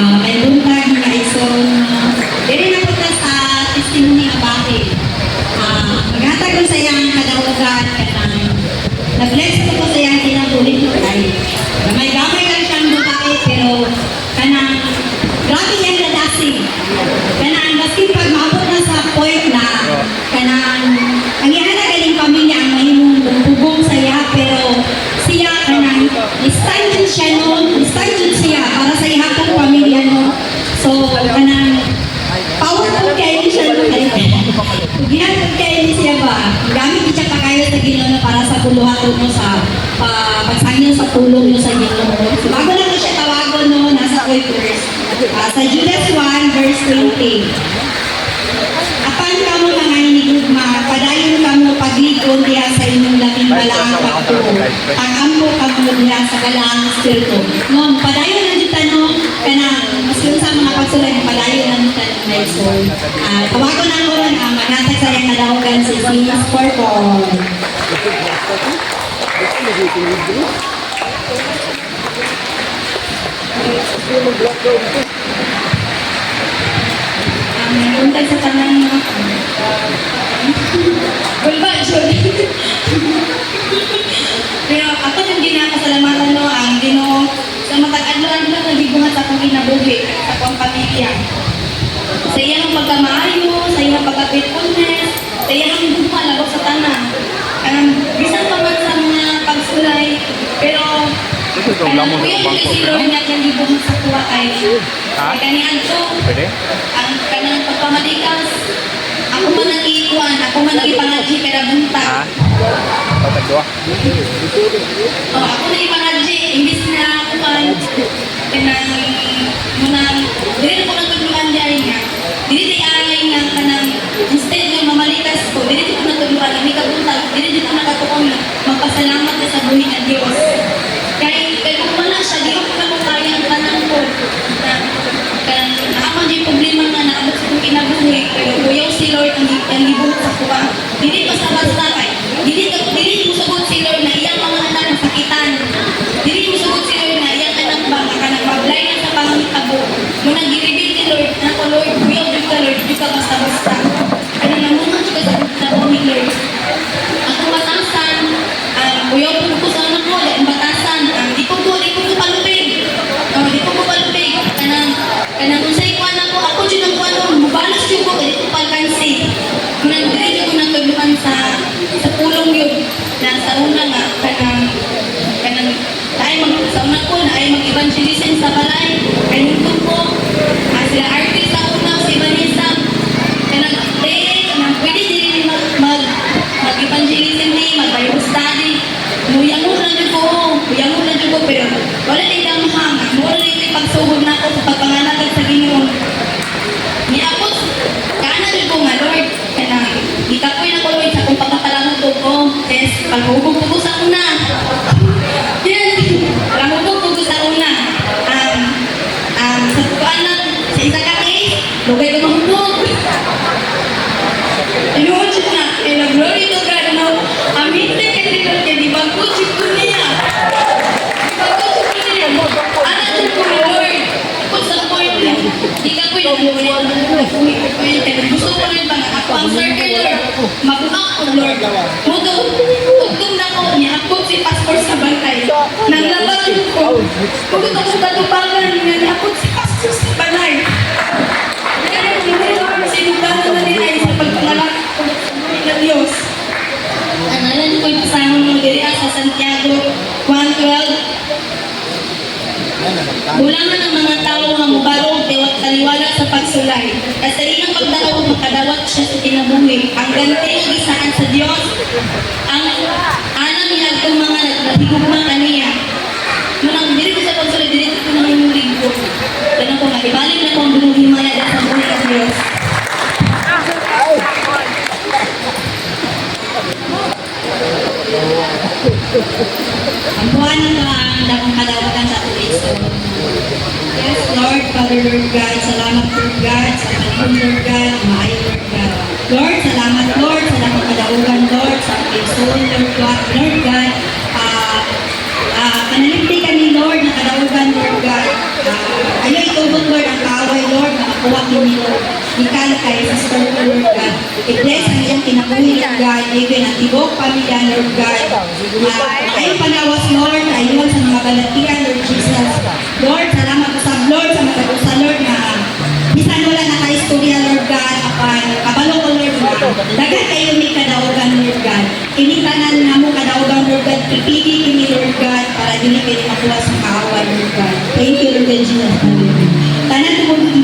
may buntag nga isong diri na punta sa testimony nga bakit. Maghatag ko sa iyang kadawagan kanang na-bless ko sa iyang kinabulit ko kay may gamay lang siyang babae pero kanang grabe yan ladasig. Kanang baskin pag maabot na sa point na kanang ang iyan na galing pamilya ang mahimong bubong saya pero siya kanang stand din siya noon, stand din siya para sa ihapong pamilya no. So kanang powerful kayo siya no kay ginagod kayo siya ba? Gamit siya pa kayo sa Ginoo para sa puluhan no sa pagsangyo sa tulong nyo sa Ginoo. So bago lang ko siya tawagon no nasa 8 verse. Sa Judas 1 verse 20. Apan kamo mga hinigugma, padayon kamo pagligon diha sa inyong labing balaang pagtuo. Ang ampo kamo diha sa balaang espiritu. No, padayon na dito no, kanang mas yun sa mga pagsulay, padayon na dito na soul. Tawagon na ko ron ang manatag sa iyang kadawagan si Sinas Purple. Untay sa tanang mga Bulba, sure. Pero ako yung ginakasalamatan no, ang Ginoo sa matag-adlo-adlo na gibungat sa akong kinabuhi, sa akong pamilya. Sa iyang pagkamaayo, sa iyang pagka-faithfulness, sa iyang gugma, labot sa tanan. Bisan pa man sa mga pagsulay, pero kanang kuya yung si Lord nga yung gibungat sa kuwa kay kanihan to, ang kanang pagpamalikas, ako man nag-iikuan, ako man nag-ipangadji kaya buntag. Ako nag-ipangadji, imbis na ako man, kanang munang, dili na ko natuluan diyan nga. Dili angay nga kanang, instead nga mamalikas ko, dili ko natuluan, may kabuntag, dili ko nakatuon nga, magpasalamat na sa buhay ng Diyos. Kaya kung wala siya, di ko na kaya ang tanang ko. Naamang di problema nga naabot sa kong kinabuhi, pero kuyaw si Lord ang libuhot sa kuwa. Dili basta-basta kay. Dili mo sagot si Lord na iyang mga anak nasakitan. Dili mo sagot si Lord na iyang anak ba kanang mablay na sa pangitabo. Muna gi-reveal ni Lord na ko Lord, kuyaw di ka Lord, di ka basta-basta. Kaya namungan siya sa kinabuhi ni Lord. Ako batasan, kuyaw po sa anak mo, dahil batasan, di ko palupig. Di ko palupig. Kanang unsay kuan ako jud ang kuan mo, balas jud ko kay ko palkansi. Nang dire ko nang tuluan sa pulong yun. Na sa una nga kanang ay sa una ko na ay mag-evangelism sa balay. Kay nutong ko sila artist sa una si Vanessa. Kanang pwede din mag-evangelism ni mag-Bible study. Muyangon lang jud ko pero wala din damhang. Wala din pagsugod na ako sa pagpanganatag sa Ginoo. Ni ako kana jud ko nga Lord kanang ikapoy na ko Lord sa kung pagkapalangon ko. Yes, paghubog ko sa una. Yes, paghubog ko sa una. Sa kuan na sa isa ka case, lugay ko mahubog. Inuod jud na, glory to God now. Amin na kay Lord kay di ba ko jud ko niya. Anak jud ko Lord. Ako sa point niya. Ikapoy na gusto ko rin ba ako ang circle Lord. Mag-up ko Lord. Tugtong na ko niya. Ako si pastor sa bantay. Nanglabag ko. Kung ito ko katubangan niya. Ako si pastor sa balay. Kaya hindi Lord. Sinubahan na rin ay sa pagpangalak ko sa buhay ng Diyos. Analan ko yung kasama mo diri sa Santiago 1:12. Bulangan ang mga tao nga mubarog tiwat taliwala sa pagsulay. Kasi ilang pagdawat makadawat siya sa kinabuhi. Ang ganti ng isaan sa Diyos, ang anang niagtong mga naghigugma kaniya. Nung diri ko sa pagsulay, diri ko na yung ligo. Ganun ko nga, ibalik na ko ang binuhimaya sa buhay ng Diyos. Ang buwan ng dakong kadawagan sa tulis. Yes, Lord, Father, Lord God, salamat Lord God, sa kanilong Lord God, maayo Lord God. Lord, salamat Lord, sa dakong kadawagan Lord, sa Quezon, Lord God, Panalimti kami Lord, na kadawagan Lord God. Ayaw itubot makuha kini Lord. Ikaw kay sa store ko Lord God. I-bless ang iyang kinabuhi Lord God. Even ang tibok pamilya Lord God. Ayong panawas Lord, ayun sa mga balatian Lord Jesus. Lord, salamat sa Lord, sa matagusa Lord na bisan wala na ka-istorya Lord God, apan kabalo ko Lord God. Dagat kayo ni kadaugan Lord God. Initanan na mo kadaugan Lord God. Ipili kini Lord God para dili kayo makuha sa kaawan Lord God. Thank you Lord God Jesus. Tanan tungod